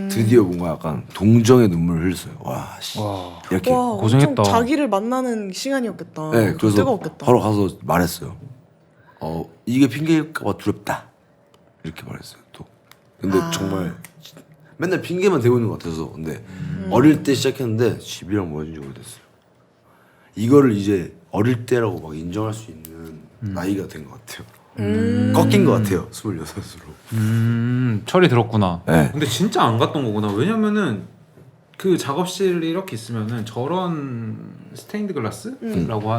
드디어 뭔가 약간 동정의 눈물을 흘렸어요. 와, 씨. 와. 이렇게. 와 고생했다. 엄청 자기를 만나는 시간이었겠다. 네, 그래서 뜨거웠겠다. 바로 가서 말했어요. 이게 핑계일까봐 두렵다. 이렇게 말했어요. 또. 근데 정말 맨날 핑계만 대고 있는 것 같아서 근데 어릴 때 시작했는데 집이랑 뭐 했는지 오래됐어요. 이거를 이제 어릴 때라고 막 인정할 수 있는 나이가 된 것 같아요. 꺾인 것 같아요. 26으로. 철이 들었구나. 네. 근데 진짜 안 갔던 거구나. 왜냐면은 그 작업실이 이렇게 있으면은 저런 스테인드 글라스라고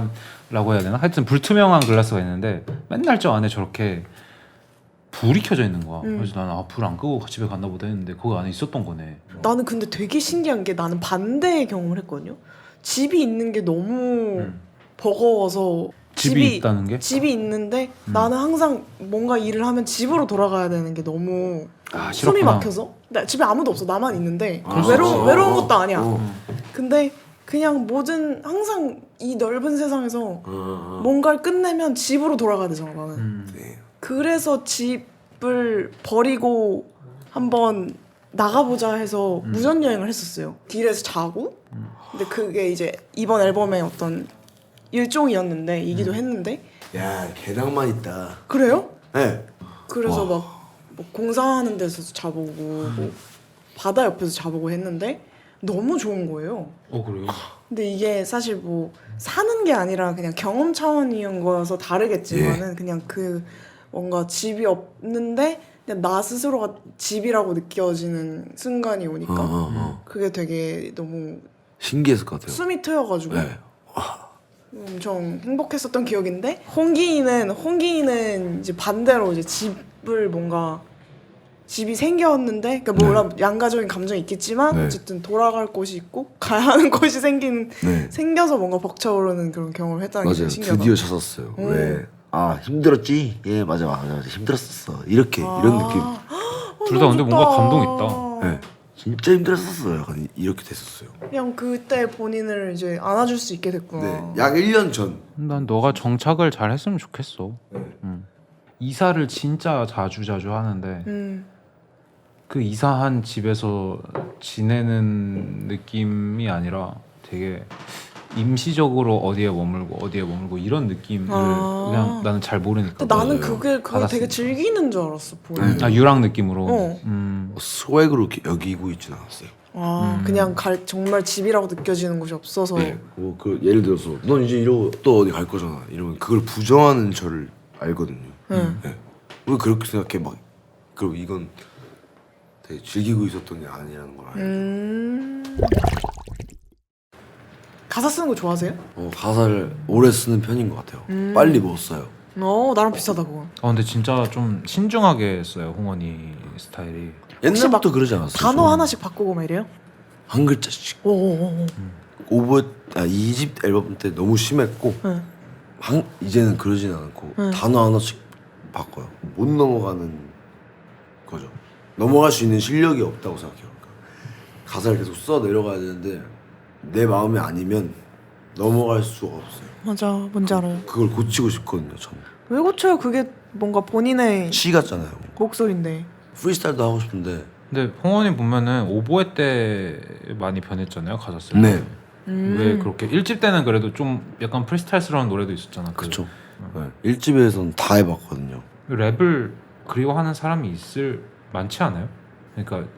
해야 되나? 하여튼 불투명한 글라스가 있는데 맨날 저 안에 저렇게 불이 켜져 있는 거야. 그래서 나는 불 안 끄고 집에 갔나 보다 했는데 거기 안에 있었던 거네. 나는 근데 되게 신기한 게 나는 반대의 경험을 했거든요. 집이 있는 게 너무 버거워서 집이 있다는 게? 집이 있는데 나는 항상 뭔가 일을 하면 집으로 돌아가야 되는 게 너무 아, 숨이 싫었구나. 막혀서 나 집에 아무도 없어. 나만 있는데 아, 외로운 것도 아니야. 어. 근데 그냥 항상 이 넓은 세상에서 뭔가를 끝내면 집으로 돌아가야 되잖아 나는. 네. 그래서 집을 버리고 한번 나가보자 해서 무전여행을 했었어요. 딜에서 자고. 근데 그게 이제 이번 앨범의 어떤 일종이었는데 했는데. 야, 개낭만 있다. 그래요? 네. 그래서 막 뭐 공사하는 데서 자보고 뭐 바다 옆에서 자보고 했는데 너무 좋은 거예요. 그래요? 근데 이게 사실 뭐 사는 게 아니라 그냥 경험 차원이온 거여서 다르겠지만은 그냥 그 뭔가 집이 없는데 그냥 나 스스로가 집이라고 느껴지는 순간이 오니까 그게 되게 너무 신기했을 것 같아요. 숨이 트여가지고 네. 엄청 행복했었던 기억인데 홍기인은 이제 반대로 이제 집이 생겼는데 그러니까 물론 양가적인 감정이 있겠지만 네. 어쨌든 돌아갈 곳이 있고 가야 하는 곳이 네. 생겨서 뭔가 벅차오르는 그런 경험을 했다는 게 맞아요. 신기하다. 드디어 찾았어요. 왜? 아, 힘들었지? 예, 맞아. 힘들었었어. 이런 느낌. 둘 다 근데 뭔가 감동 있다. 네. 진짜 힘들었었어요. 약간 이렇게 됐었어요. 그냥 그때 본인을 이제 안아줄 수 있게 됐구나. 네. 약 1년 전. 난 너가 정착을 잘 했으면 좋겠어. 이사를 진짜 자주 하는데 그 이사한 집에서 지내는 느낌이 아니라 되게 임시적으로 어디에 머물고 이런 느낌을 그냥 나는 잘 모르니까. 근데 나는 맞아요. 그걸 되게 받았으니까. 즐기는 줄 알았어. 본인. 아, 유랑 느낌으로. 어. 스웩으로 여기고 있진 않았어요. 그냥 정말 집이라고 느껴지는 곳이 없어서. 네. 예를 들어서 넌 이제 이러고 또 어디 갈 거잖아. 이러면 그걸 부정하는 저를 알거든요. 네. 왜 그렇게 생각해? 막 그리고 이건 되게 즐기고 있었던 게 아니라는 걸 알죠. 가사 쓰는 거 좋아하세요? 가사를 오래 쓰는 편인 것 같아요. 빨리 못 써요. 나랑 비슷하다 그건. 근데 진짜 좀 신중하게 써요, 홍원이 스타일이. 옛날부터 그러지 않았어요? 단어 하나씩 바꾸고 막 이래요? 한 글자씩. 오오오. 2집 앨범 때 너무 심했고 네. 이제는 그러진 않고 네. 단어 하나씩 바꿔요. 못 넘어가는 거죠. 넘어갈 수 있는 실력이 없다고 생각해요. 그러니까 가사를 계속 써 내려가야 되는데 내 마음이 아니면 넘어갈 수가 없어요. 맞아, 뭔지 알아요. 그걸 고치고 싶거든요. 저는 왜 고쳐요? 그게 뭔가 본인의 시 같잖아요. 목소리인데. 프리스타일도 하고 싶은데 근데 홍원이 보면은 오보에 때 많이 변했잖아요 가사 쓸 때. 네. 왜 그렇게 1집 때는 그래도 좀 약간 프리스타일스러운 노래도 있었잖아. 그렇죠. 네. 1집에서는 다 해봤거든요. 랩을 그리워하는 사람이 많지 않아요? 그러니까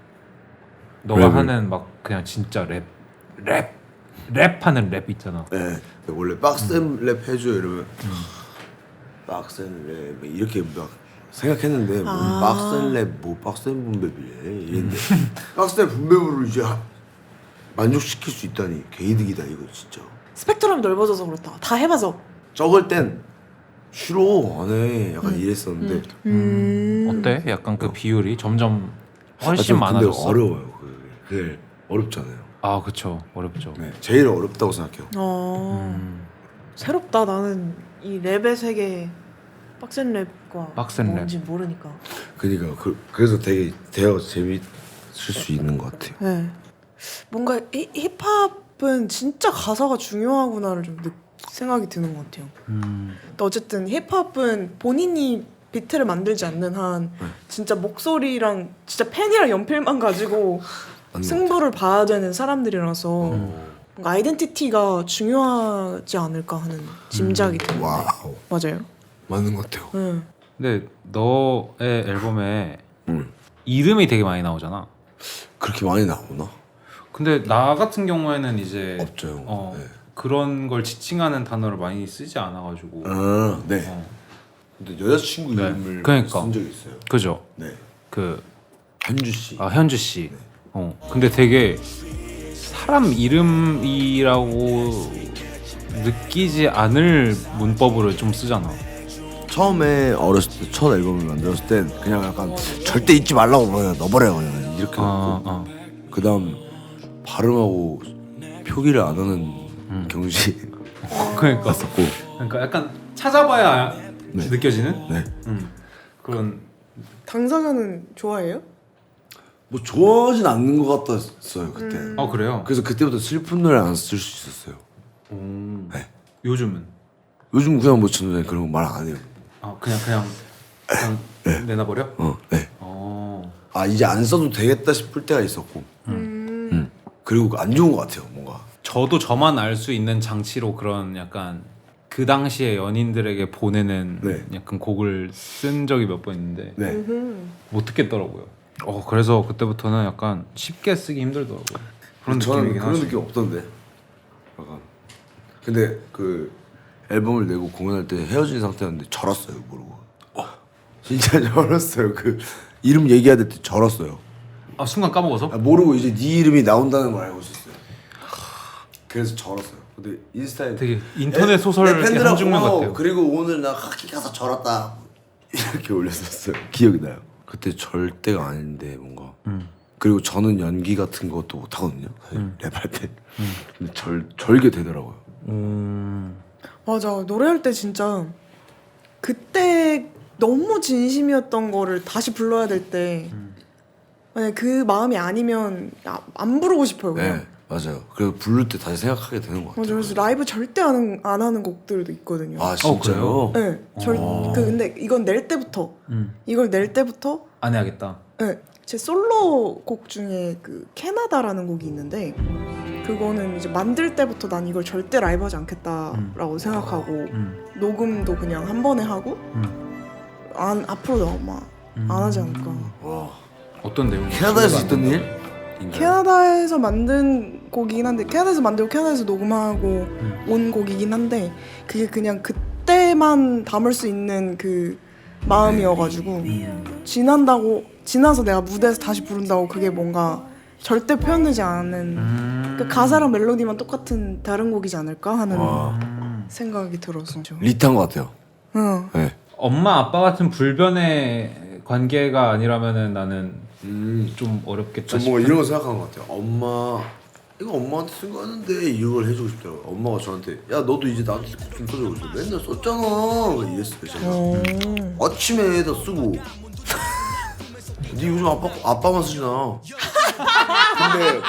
너가 랩을. 하는 막 그냥 진짜 랩하는 랩 있잖아. 네. 원래 빡센 랩 해줘 이러면 빡센 랩 이렇게 막 생각했는데 뭐 빡센 랩 뭐 빡센 분배비래 이랬는데 빡센 분배부를 이제 만족시킬 수 있다니 개이득이다 이거 진짜. 스펙트럼이 넓어져서 그렇다. 다 해봐서. 적을 땐 싫어 안해 약간 이랬었는데 어때? 약간 그 비율이 점점 훨씬 좀 근데 많아졌어. 어려워요. 그게 어렵잖아요. 아 그쵸 어렵죠. 네. 제일 어렵다고 생각해요. 새롭다. 나는 이 랩의 세계 빡센 랩과 빡센 랩. 뭔지 모르니까. 그러니까 그래서 되게 대화가 재밌을 수 있는 것 같아요. 네. 뭔가 힙합은 진짜 가사가 중요하구나를 좀 생각이 드는 것 같아요. 근데 어쨌든 힙합은 본인이 비트를 만들지 않는 한 진짜 목소리랑 진짜 펜이랑 연필만 가지고 승부를 봐야 되는 사람들이라서 뭔가 아이덴티티가 중요하지 않을까 하는 짐작이 드는데. 와우 맞아요. 맞는 것 같아요. 네. 근데 너의 앨범에 이름이 되게 많이 나오잖아. 그렇게 많이 나오나? 근데 나 같은 경우에는 이제 없죠. 네. 그런 걸 지칭하는 단어를 많이 쓰지 않아가지고. 아, 네. 근데 여자친구 네. 이름을 그러니까. 쓴 적이 있어요. 그죠? 네. 그 현주 씨. 현주 씨. 근데 되게 사람 이름이라고 느끼지 않을 문법으로 좀 쓰잖아. 처음에 어렸을 때 첫 앨범을 만들었을 땐 그냥 약간 절대 잊지 말라고 그냥 넣어버려 그냥 이렇게 넣고 그다음 발음하고 표기를 안 하는 경지 그러니까 갔었고 그러니까 약간 찾아봐야 네. 느껴지는 네. 그런. 당사자는 좋아해요? 뭐 좋아하진 않는 것 같았어요 그때. 그래요? 그래서 그때부터 슬픈 노래 안 쓸 수 있었어요. 네. 요즘은 요즘 그냥 뭐 저는 그런 거 말 안 해요. 그냥 내놔버려? 네. 아 이제 안 써도 되겠다 싶을 때가 있었고. 그리고 안 좋은 것 같아요 뭔가. 저도 저만 알 수 있는 장치로 그런 약간 그 당시에 연인들에게 보내는 네. 약간 곡을 쓴 적이 몇 번 있는데 네. 못 듣겠더라고요. 그래서 그때부터는 약간 쉽게 쓰기 힘들더라고요. 그런 저는 느낌이긴 그런 하지. 느낌 없던데. 약간. 근데 그 앨범을 내고 공연할 때 헤어진 상태였는데 절었어요 모르고. 진짜 절었어요. 그 이름 얘기해야 될 때 절었어요. 순간 까먹어서? 모르고 이제 네 이름이 나온다는 걸 알고 있었어요. 그래서 절었어요. 근데 인스타에 되게 인터넷 소설의 내 팬들하고 한 장면 같아요. 그리고 오늘 나 학기 가서 절었다 이렇게 올렸었어요. 기억이 나요. 그때 절 때가 아닌데 뭔가. 그리고 저는 연기 같은 것도 못 하거든요. 랩할 때. 근데 절게 되더라고요. 맞아. 노래할 때 진짜 그때 너무 진심이었던 거를 다시 불러야 될 때 만약 그 마음이 아니면 안 부르고 싶어요 그냥. 네, 맞아요. 그래서 부를 때 다시 생각하게 되는 것 같아요. 맞아. 그래서 라이브 절대 안 하는 곡들도 있거든요. 아 진짜요? 네. 근데 이건 낼 때부터 이걸 낼 때부터 안 해야겠다. 네. 제 솔로 곡 중에 그 캐나다라는 곡이 있는데 그거는 이제 만들 때부터 난 이걸 절대 라이브 하지 않겠다라고 생각하고 녹음도 그냥 한 번에 하고 앞으로도 아마 안 하지 않을까. 와. 어떤 내용? 캐나다에서 있던 일? 캐나다에서 만든 곡이긴 한데 캐나다에서 만들고 캐나다에서 녹음하고 온 곡이긴 한데 그게 그냥 그때만 담을 수 있는 그 마음이어가지고 지나서 내가 무대에서 다시 부른다고 그게 뭔가 절대 표현되지 않은 그 가사랑 멜로디만 똑같은 다른 곡이지 않을까 하는 생각이 들어서. 리트한 것 같아요. 응. 네. 엄마 아빠 같은 불변의 관계가 아니라면은 나는 좀 어렵겠다 전 싶어. 뭐 이런 거 생각하는 것 같아요. 엄마 이거 엄마한테 쓴 거였는데 이걸 해주고 싶더라고. 엄마가 저한테 야 너도 이제 나한테 좀 써주고 있어. 맨날 썼잖아 이랬어요 제가. 아침에다 쓰고 니 요즘 아빠만 쓰잖아. 근데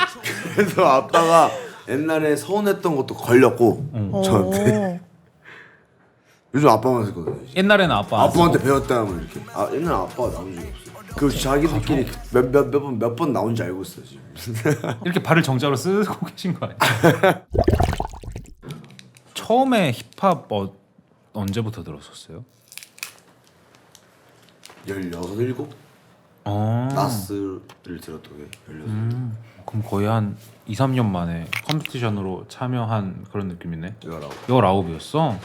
그래서 아빠가 옛날에 서운했던 것도 걸렸고 저한테 요즘 아빠만 쓰거든요. 옛날에는 아빠한테 배웠다면 이렇게 옛날 아빠가 나온 적이 없어요. 그 자기들끼리 몇 번 나온지 알고 있어요 지금. 이렇게 발을 정자로 쓰고 계신 거 아니에요? 처음에 힙합 언제부터 들었었어요? 16, 17? 나스를 들었던 게 16. 그럼 거의 한 2, 3년 만에 컴피티션으로 참여한 그런 느낌이네. 19. 19이었어?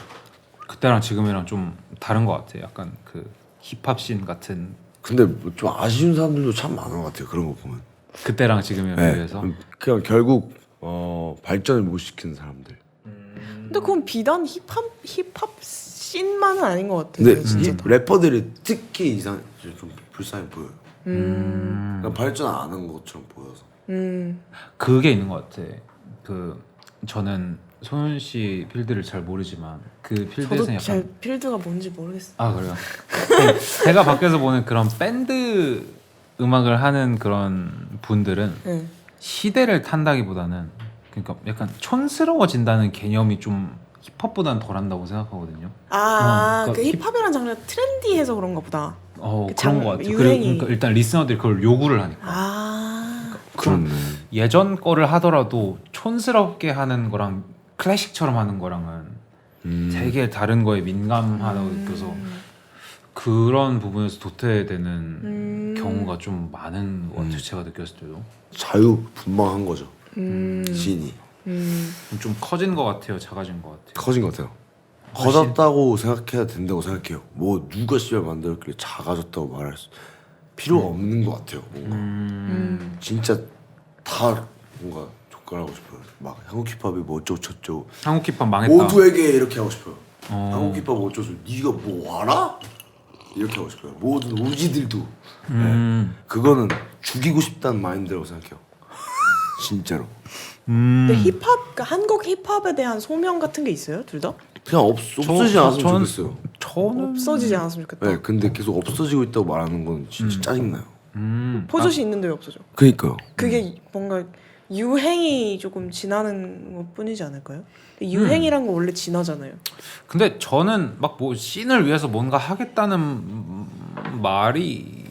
그때랑 지금이랑 좀 다른 것 같아. 약간 그 힙합 씬 같은. 근데 뭐좀 아쉬운 사람들도 참 많은 것 같아요. 그런 거 보면. 그때랑 지금이랑 비교해서. 그냥 결국 발전을 못 시키는 사람들. 근데 그건 비단 힙합 씬만은 아닌 것 같아요. 근데 진짜 이 다. 래퍼들이 특히 좀 불쌍해 보여요. 그냥 발전 안 한 것처럼 보여서. 그게 있는 것 같아. 그 저는 소연 씨 필드를 잘 모르지만 그 필드에서 저도 약간 제 필드가 뭔지 모르겠어요. 아 그래요. 제가 밖에서 보는 그런 밴드 음악을 하는 그런 분들은 네. 시대를 탄다기보다는 그러니까 약간 촌스러워진다는 개념이 좀 힙합보다는 덜한다고 생각하거든요. 그 그러니까 힙합이라는 장르가 트렌디해서 그런가 보다. 그 그런 장- 것 같아요. 유행이. 그러니까 일단 리스너들이 그걸 요구를 하니까. 그렇네. 예전 거를 하더라도 촌스럽게 하는 거랑 클래식처럼 하는 거랑은 되게 다른 거에 민감하다고 느껴서 그런 부분에서 도태되는 경우가 좀 많은 것 같아요. 제가 느꼈을 때도 자유분방한 거죠. 시인이 좀 커진 것 같아요. 작아진 것 같아요. 커진 것 같아요. 커졌다고 생각해야 된다고 생각해요. 뭐 누가 씨발 만들었길래 작아졌다고 말할 필요가 없는 것 같아요. 뭔가 진짜 다 뭔가 족발하고 싶어요. 막 한국 힙합이 뭐 어쩌고 저쩌고 한국 힙합 망했다. 모두에게 이렇게 하고 싶어요. 한국 힙합 어쩌고 네가 뭐 알아? 이렇게 하고 싶어요. 모든 우지들도 네. 그거는 죽이고 싶다는 마인드라고 생각해요. 진짜로. 근데 힙합, 그러니까 한국 힙합에 대한 소명 같은 게 있어요, 둘 다? 그냥 없어지지 않았으면 좋겠어요. 저는 없어지지 않았으면 좋겠다. 네, 근데 계속 없어지고 있다고 말하는 건 진짜 짜증나요. 포젓이 있는데 왜 없어져? 그니까요. 그게 뭔가 유행이 조금 지나는 것 뿐이지 않을까요? 유행이란 건 원래 지나잖아요. 근데 저는 막 뭐 씬을 위해서 뭔가 하겠다는 말이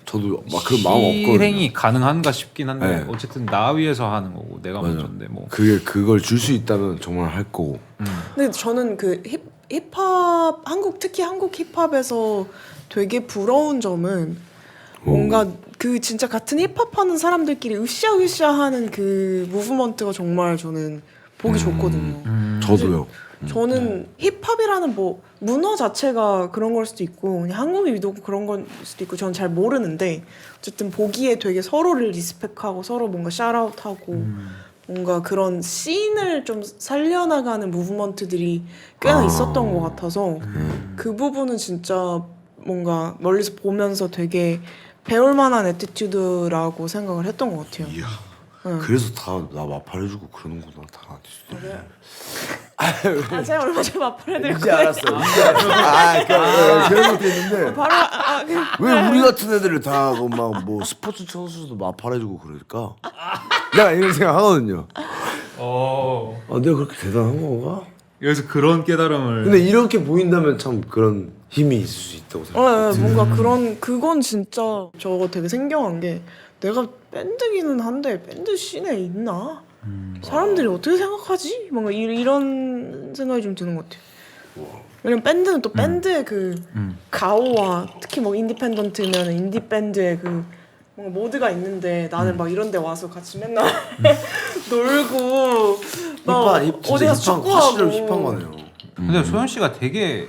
저도 막 그런 마음 없거든요. 실행이 가능한가 싶긴 한데 네. 어쨌든 나 위해서 하는 거고 내가 맞아. 먼저인데 뭐 그걸 줄 수 있다면 정말 할 거고. 근데 저는 그 힙합 특히 한국 힙합에서 되게 부러운 점은 뭔가 그 진짜 같은 힙합하는 사람들끼리 으쌰으쌰하는 그 무브먼트가 정말 저는 보기 좋거든요. 저도요. 저는 힙합이라는 뭐 문화 자체가 그런 걸 수도 있고 그냥 한국이 유독 그런 걸 수도 있고 저는 잘 모르는데 어쨌든 보기에 되게 서로를 리스펙하고 서로 뭔가 샤라웃하고 뭔가 그런 씬을 좀 살려나가는 무브먼트들이 꽤나 있었던 것 같아서 그 부분은 진짜 뭔가 멀리서 보면서 되게 배울 만한 애티튜드라고 생각을 했던 것 같아요. 이야. 응. 그래서 다 나 마팔해주고 그러는구나 다. 제가 얼마 전에 마팔해드릴 이제 거예요. 알았어. 이제 알았어. 그런 것도 있는데 바로 왜 우리 같은 애들을 다 막 뭐 스포츠 선수도 마팔해주고 그럴까? 내가 이런 생각 하거든요. 내가 그렇게 대단한 건가? 여기서 그런 깨달음을 근데 이렇게 보인다면 참 그런 힘이 있을 수 있다고 생각해요. 뭔가 그건 진짜 저거 되게 생경한 게 내가 밴드기는 한데 밴드 씬에 있나? 사람들이 어떻게 생각하지? 뭔가 이런 생각이 좀 드는 것 같아요. 왜냐면 밴드는 또 밴드의 그 가오와 특히 뭐 인디펜던트면 인디 밴드의 그 뭔가 모드가 있는데 나는 막 이런 데 와서 같이 맨날 놀고 막 어디 가서 화실을 힙한 축구하고 거네요. 근데 소연 씨가 되게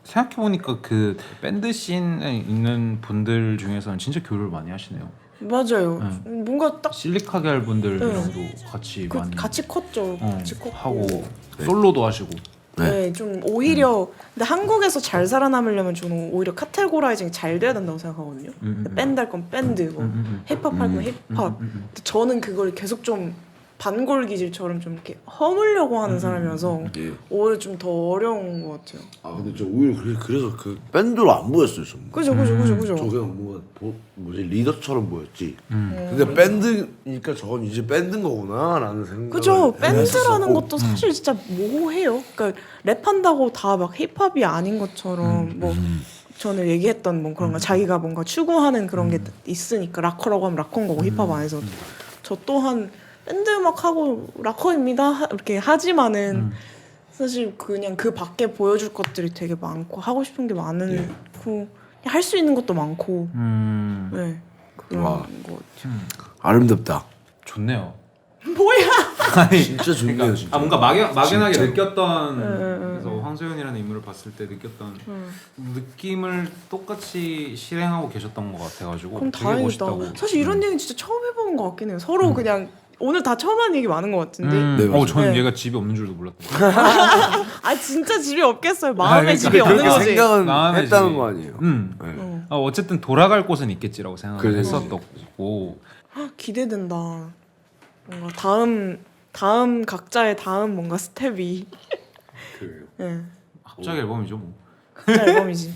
생각해 보니까 그 밴드 씬에 있는 분들 중에서는 진짜 교류를 많이 하시네요. 맞아요. 뭔가 딱 실리카겔 분들이랑도 같이 많이 같이 컸죠. 같이 컸고 하고 솔로도 하시고. 네, 좀 오히려 근데 한국에서 잘 살아남으려면 저는 오히려 카테고라이징이 잘 돼야 된다고 생각하거든요. 밴드 할 건 밴드, 뭐 힙합 할 건 힙합. 근데 저는 그걸 계속 좀 반골 기질처럼 좀 이렇게 허물려고 하는 사람이라서 예. 오히려 좀 더 어려운 것 같아요. 아 근데 저 오히려 그래서 그 밴드로 안 보였어요 좀. 그죠. 저 그냥 뭔가 뭐지 리더처럼 보였지. 근데 밴드니까 저건 이제 밴드인 거구나라는 생각. 그죠. 밴드라는 것도 사실 진짜 모호해요. 그러니까 랩한다고 다 막 힙합이 아닌 것처럼 뭐 전에 얘기했던 뭐 그런 거 자기가 뭔가 추구하는 그런 게 있으니까 락커라고 하면 락커인 거고 힙합 안에서도 저 또한 밴드 음악 하고 락커입니다 이렇게 하지만은 사실 그냥 그 밖에 보여줄 것들이 되게 많고 하고 싶은 게 많고 할 수 있는 것도 많고 네 그런 와. 거 아름답다. 좋네요. 뭐야? 아니 진짜 좋네요 진짜. 아 뭔가 막연하게 진짜. 느꼈던 응. 그래서 황소연이라는 인물을 봤을 때 느꼈던 느낌을 똑같이 실행하고 계셨던 것 같아가지고 그럼 되게 다행이다. 멋있다고. 사실 이런 얘기 진짜 처음 해보는 것 같긴 해요. 서로 그냥 오늘 다 처음 하는 얘기 많은 것 같은데. 네, 맞아요. 저는 네. 얘가 집이 없는 줄도 몰랐던 거예요. 아 진짜 집이 없겠어요. 마음의 그러니까 집이 없는 그렇게 거지. 생각은 마음의 했다는 집이. 거 아니에요. 어. 어쨌든 돌아갈 곳은 있겠지라고 생각을 그래. 했었고 기대된다. 뭔가 다음 각자의 다음 뭔가 스텝이. 그래요. 예. 갑자기 앨범이죠 뭐. 각자 앨범이지.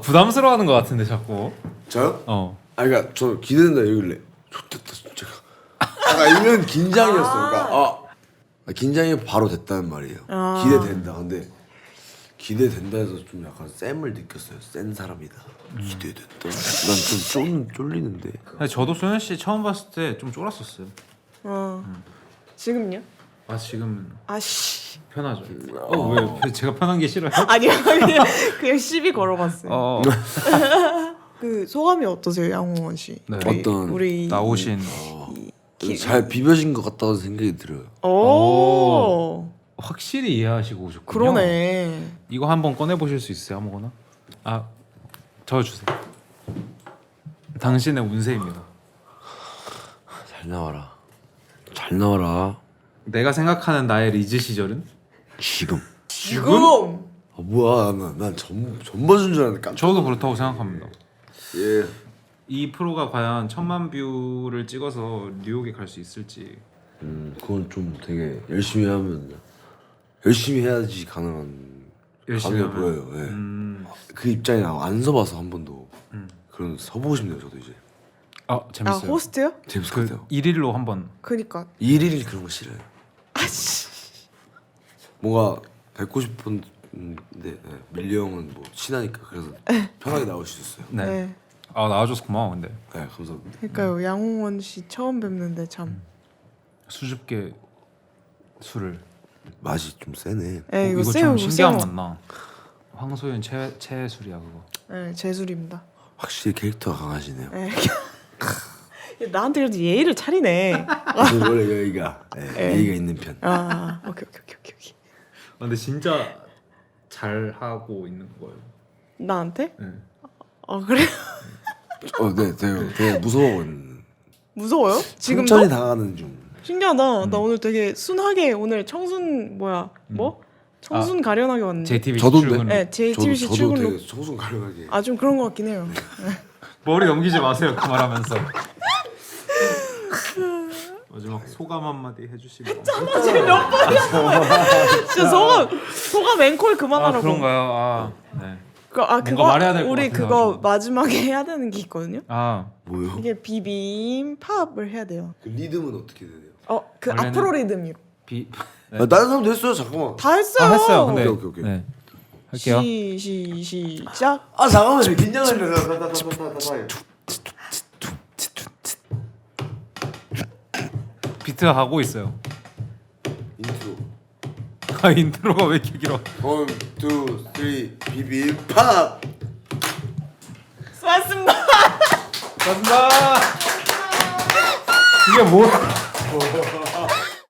부담스러워하는 것 같은데 자꾸. 저요? 어. 아 그러니까 저 기대된다 이길래 좋겠다 진짜. 약간 이런 긴장이었어요. 그러니까 긴장이 바로 됐다는 말이에요. 아. 기대된다. 근데 기대된다 해서 좀 약간 쌤을 느꼈어요. 센 사람이다. 기대된다. 난 좀 쫄리는데. 근데 저도 소연 씨 처음 봤을 때 좀 쫄았었어요. 지금요? 아 지금 아씨. 편하죠. 왜 제가 편한 게 싫어요? 아니요. 그냥 시비 걸어봤어요. 그 소감이 어떠세요, 양홍원 씨? 네. 우리 나오신 잘 비벼진 것 같다는 생각이 들어요. 오. 확실히 이해하시고 오셨군요. 그러네. 이거 한번 꺼내 보실 수 있어요, 아무거나? 적어주세요. 당신의 운세입니다. 잘 나와라. 잘 나와라. 내가 생각하는 나의 리즈 시절은 지금. 지금. 아 뭐야 난 전버준 줄 알았는데 깜짝. 저도 그렇다고 생각합니다. 예. 이 프로가 과연 1000만 뷰를 찍어서 뉴욕에 갈 수 있을지. 그건 좀 되게 열심히 하면 열심히 해야지 열심히 가능해 하면. 보여요. 예. 그 입장에 안 서봐서 한 번도 그런 서보고 싶네요. 저도 이제 재밌어요. 호스트요? 재밌을 것 그 같아요. 1일로 한번. 그니까. 일일 그런 거 싫어요. 뭔가 뵙고 싶은데 밀리 형은 뭐 친하니까 그래서 편하게 나올 수 있어요. 네. 네. 나와줘서 고마워 근데. 네 감사합니다. 그러니까요. 양홍원 씨 처음 뵙는데 참. 수줍게 술을. 맛이 좀 세네. 네, 이거 이거 세요. 좀 신기한 세요. 맛 나. 황소연 최술이야 그거. 네, 제술입니다. 확실히 캐릭터가 강하시네요. 네. 나한테 그래도 예의를 차리네. 저는 원래 여기가 예의가 있는 편. 오케이. 근데 진짜 잘 하고 있는 거예요. 나한테? 네. 그래? 네, 되게 무서워하는. 무서워요? 지금도? 천천히 다가가는 중. 신기하다. 나 오늘 되게 순하게 오늘 청순 청순 가련하게 왔는데. JTBC 저도인데? 출근. 네, JTBC 저도 출근로. 되게 청순 가려하게. 좀 그런 것 같긴 해요. 머리 넘기지 마세요 그 말하면서. 마지막 소감 한마디 해주시면. 몇 번이야? 진짜 소감 앵콜 그만하라고. 그런가요? 네. 그거 말해야 될것 우리 같아요, 그거 지금. 마지막에 해야 되는 게 있거든요. 뭐요? 이게 비빔밥을 해야 돼요. 그 리듬은 어떻게 되나요? 그 원래는- 앞으로 리듬이요. 네. 다른 사람도 했어요. 잠깐만. 다 했어요. 했어요. 근데 오케이. 네. 할게요. 시작. 잠깐만 긴장을 해. 비트 하고 있어요. 인트로. 인트로가 왜 이렇게 길어? 1, 2, 3 비빔밥. 수고하셨습니다. 감사합니다. 이게 뭐야?